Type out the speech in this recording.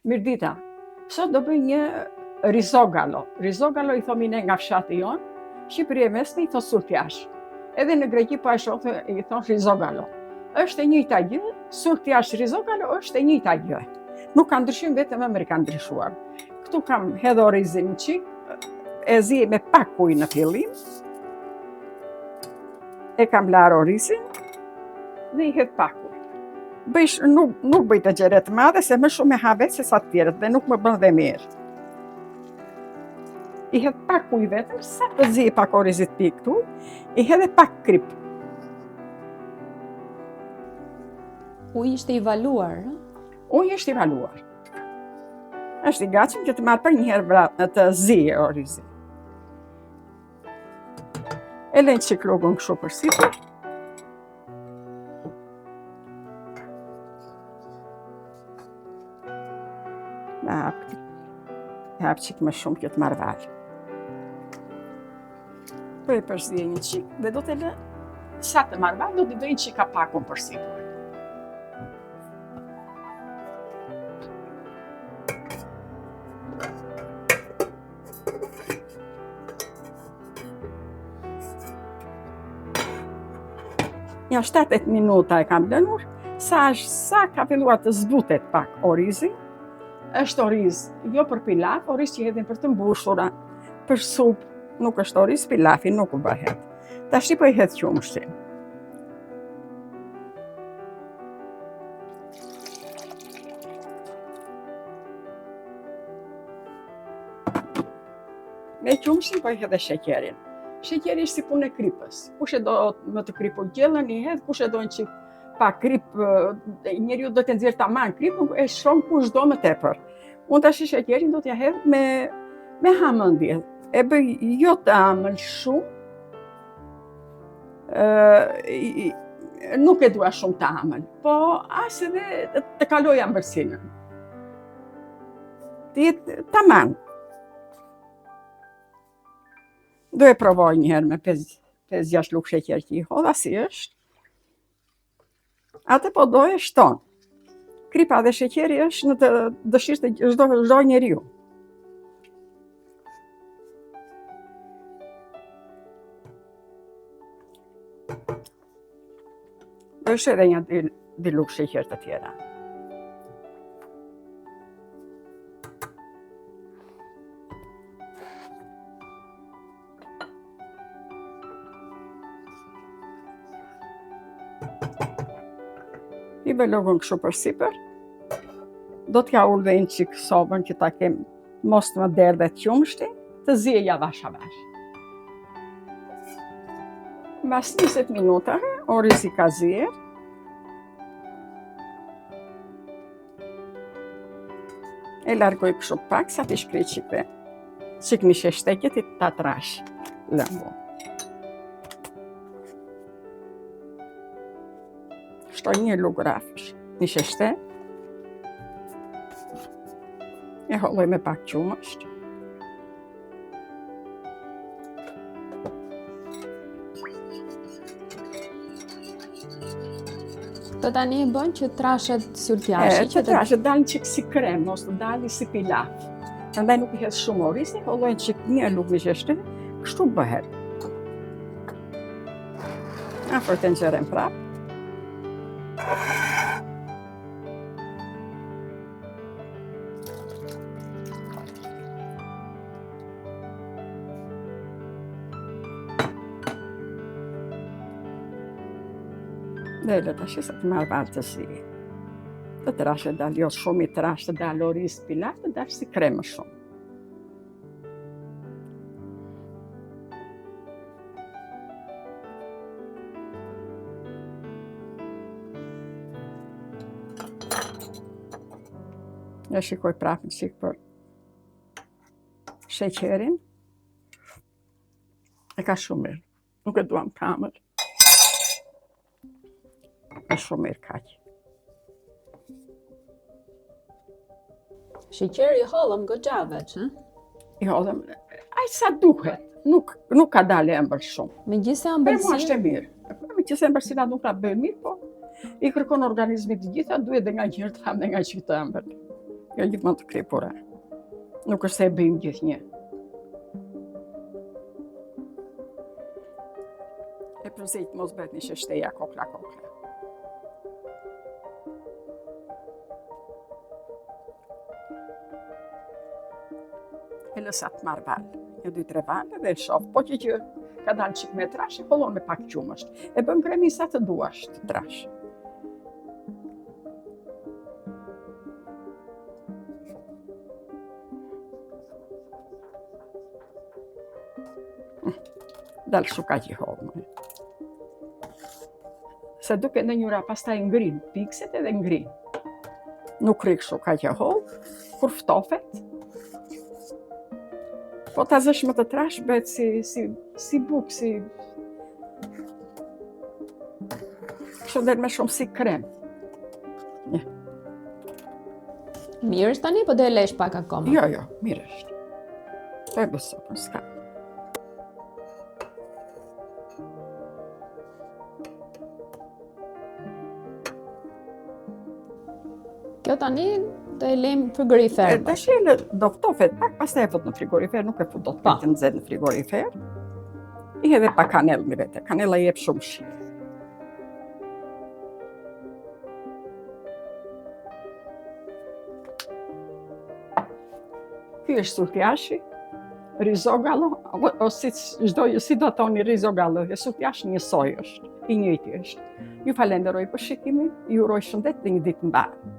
Mirdita, sot do bëj një risogalo. Risogalo i thomi ne nga fshati jonë, Shqipëri e mesme i thot surtjash. Edhe në Greqi po e shoh i thon risogalo. Është e njëjta gjë, surtjash risogalo është e njëjta gjë. Nuk ka ndryshim, vetëm emri ka ndryshuar. Këtu kam hedh orizin qik, e zi me pak ujë në fillim. E kam larë orizin dhe i hedh pak ujë. Nuk bëj të gjëre të madhe, se më shumë e ha vetë se sa të tjerët dhe nuk më bën dhe mirë. I hedh pak ujë vetëm, sa të zi pak orizit pi këtu, i hedh e pak krip. Uji ishte i valuar, Uji është i valuar. Është i gatshëm që të marrë për një herë vratë të zi orizit. E lejnë që krogun kështu për sipër. Hap qik më shumë kjo të marrë valë. Po e përzije një qik dhe do të lë, sa të marrë valë, do të bëjnë qika pakun për sipër. Ja 7-8 minuta e kam lënur, sa ka filluar të zbutet pak orizi. Është oriz, jo për pilaf, oriz që hedhin për të mbushura, për supë, nuk është oriz, pilafi nuk u bëhet. Tashi po i hedh qumshtin. Me qumshtin po i hedh sheqerin. Sheqeri është si punë e kripës. Kush e do më të kripur gjellën, i hedh, kush e do një qik pa krip, njeriu do të nxjerrë tamam kripun, e shon kush do më tepër. Unë tash sheqerin do t'ja hedh me hamendje. E bëj jo të amël shumë, nuk e dua shumë të amël, po as edhe të kaloj ambërsinën. Të jetë tamam. Do e provoj njëherë me 5-6 lugë sheqer që i hodha si është. Atë po do e shton. Kripa dhe sheqeri është në të dëshirë të çdo njeriu. Do është edhe një dy lugë sheqer të tjera. I bë logun kështu për sipër. Do t'ja ull dhe një qik sobën që ta kem mos të më derdhet qumshti, të zije javash avash. Mbas 20 minutave, orizi ka zier. E largoj kështu pak sa t'i shkri qikve. Qik një sheshteket i ta trash lëngu. Shtoj një lugë rafësh, një sheshte. E holloj me pak qumësht. Të tani e bën që trashet sultjashi. Që trashet dalin qik si krem, mos të dalin si pilaf. Prandaj nuk i hedh shumë oriz, e holloj qik një lugë një sheshte, kështu bëhet. Afër tenxherën prap. Dhe le tash sa të marrë valë të zi. Të trashet dal, jo shumë i trash të dal oriz pilaf, të dal si kremë shumë. Ja shikoj prapë një qik për sheqerin. E ka shumë mirë. Nuk e duam kamër. E shumë mirë kaq. Sheqeri i hollëm goxha veç, I hodhëm, aq sa duhet. Nuk ka dalë ëmbël shumë. Megjithse Për mua është ëmbëlsia. e mirë. Megjithse ëmbëlsina nuk na bën mirë, po i kërkon organizmit të gjitha, duhet dhe nga njëherë të ham dhe nga qik të ëmbël. Jo gjithmonë të kripura. Nuk është se e bëjmë gjithnjë. E përzejt mos bëhet një shështeja kokla. E lësa të marrë valë, 2-3 valë dhe e shoh, po që ka dalë qik me trash, e kollon me pak qumësht. E bëm kremisa të duash të trash. Dalë shuka që hollë. Se duke në njëra pastaj ngrin, pikset edhe ngrin. Nuk rikë shuka që hollë, kur ftofet. Po ta zësh më të trash, bëhet si bukë, si... Kështu del me shumë si krem. Mirë është tani, po do e lesh pak akoma? Jo, mirë është. Po e bëso, po s'ka. Kjo tani do e lejmë frigorifer. Tash do ftofet pak, pastaj e fut në frigorifer, nuk e fut dot pak të nxehtë në frigorifer. I hedh pak kanellë në vete, kanella jep shumë shi. Ky është sultiashi, risogalo, ose si do thoni risogalo, e sultiash njësoj është, i njëjti është. Ju falenderoj për shikimin, ju uroj shëndet dhe një ditë mbarë.